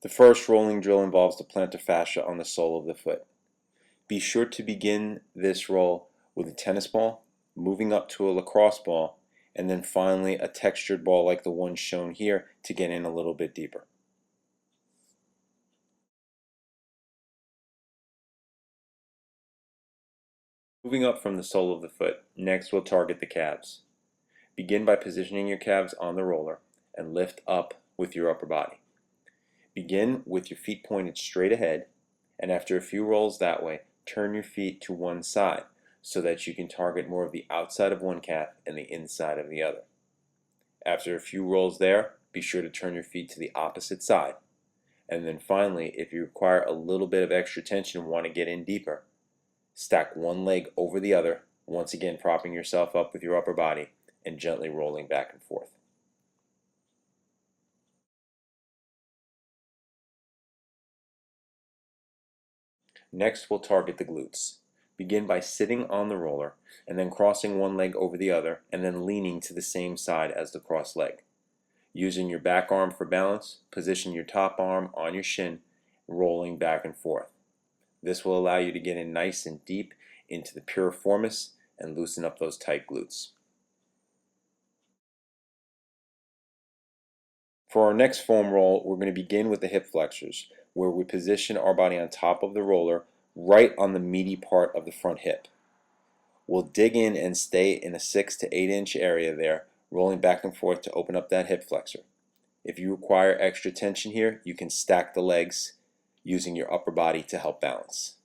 The first rolling drill involves the plantar fascia on the sole of the foot. Be sure to begin this roll with a tennis ball, moving up to a lacrosse ball, and then finally a textured ball like the one shown here to get in a little bit deeper. Moving up from the sole of the foot, next we'll target the calves. Begin by positioning your calves on the roller and lift up with your upper body. Begin with your feet pointed straight ahead, and after a few rolls that way, turn your feet to one side so that you can target more of the outside of one calf and the inside of the other. After a few rolls there, be sure to turn your feet to the opposite side. And then finally, if you require a little bit of extra tension and want to get in deeper, stack one leg over the other, once again propping yourself up with your upper body and gently rolling back and forth. Next, we'll target the glutes. Begin by sitting on the roller and then crossing one leg over the other and then leaning to the same side as the crossed leg. Using your back arm for balance, position your top arm on your shin, rolling back and forth. This will allow you to get in nice and deep into the piriformis and loosen up those tight glutes. For our next foam roll, we're going to begin with the hip flexors, where we position our body on top of the roller, right on the meaty part of the front hip. We'll dig in and stay in a 6 to 8 inch area there, rolling back and forth to open up that hip flexor. If you require extra tension here, you can stack the legs using your upper body to help balance.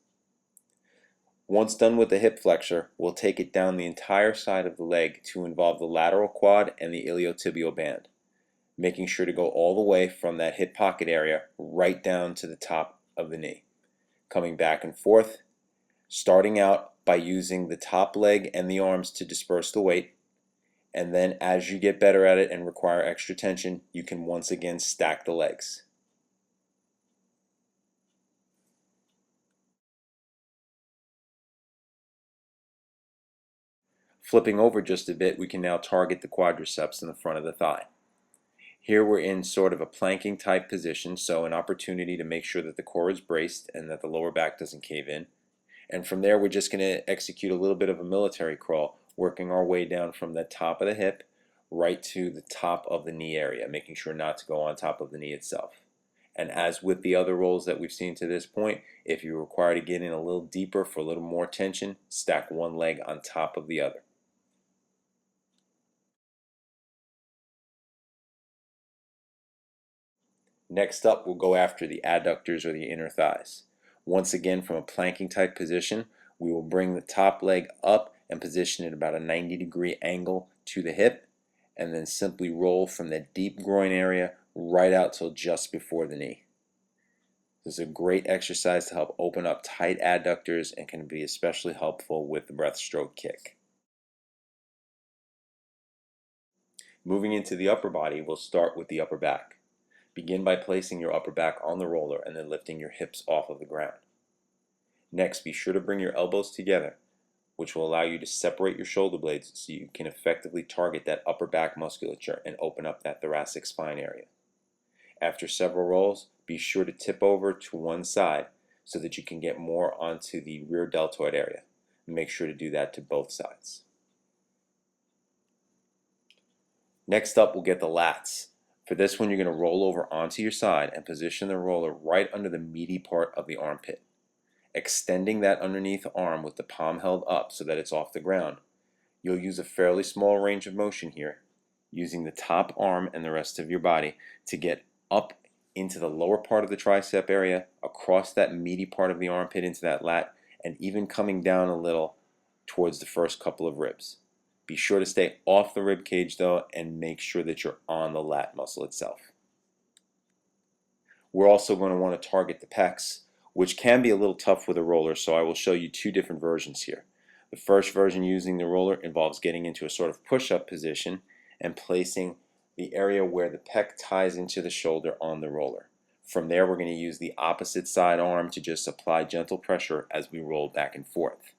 Once done with the hip flexor, we'll take it down the entire side of the leg to involve the lateral quad and the iliotibial band, making sure to go all the way from that hip pocket area right down to the top of the knee. Coming back and forth, starting out by using the top leg and the arms to disperse the weight, and then as you get better at it and require extra tension, you can once again stack the legs. Flipping over just a bit, we can now target the quadriceps in the front of the thigh. Here we're in sort of a planking type position, so an opportunity to make sure that the core is braced and that the lower back doesn't cave in. And from there we're just going to execute a little bit of a military crawl, working our way down from the top of the hip right to the top of the knee area, making sure not to go on top of the knee itself. And as with the other rolls that we've seen to this point, if you require to get in a little deeper for a little more tension, stack one leg on top of the other. Next up, we'll go after the adductors or the inner thighs. Once again, from a planking type position, we will bring the top leg up and position it about a 90-degree angle to the hip, and then simply roll from that deep groin area right out till just before the knee. This is a great exercise to help open up tight adductors and can be especially helpful with the breaststroke kick. Moving into the upper body, we'll start with the upper back. Begin by placing your upper back on the roller and then lifting your hips off of the ground. Next, be sure to bring your elbows together, which will allow you to separate your shoulder blades so you can effectively target that upper back musculature and open up that thoracic spine area. After several rolls, be sure to tip over to one side so that you can get more onto the rear deltoid area. Make sure to do that to both sides. Next up, we'll get the lats. For this one, you're going to roll over onto your side and position the roller right under the meaty part of the armpit, extending that underneath arm with the palm held up so that it's off the ground. You'll use a fairly small range of motion here, using the top arm and the rest of your body to get up into the lower part of the tricep area, across that meaty part of the armpit into that lat, and even coming down a little towards the first couple of ribs. Be sure to stay off the rib cage though, and make sure that you're on the lat muscle itself. We're also going to want to target the pecs, which can be a little tough with a roller, so I will show you two different versions here. The first version using the roller involves getting into a sort of push-up position and placing the area where the pec ties into the shoulder on the roller. From there, we're going to use the opposite side arm to just apply gentle pressure as we roll back and forth.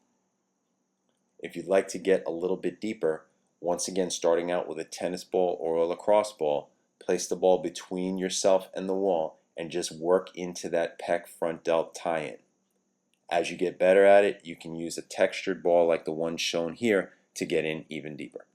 If you'd like to get a little bit deeper, once again starting out with a tennis ball or a lacrosse ball, place the ball between yourself and the wall and just work into that pec front delt tie-in. As you get better at it, you can use a textured ball like the one shown here to get in even deeper.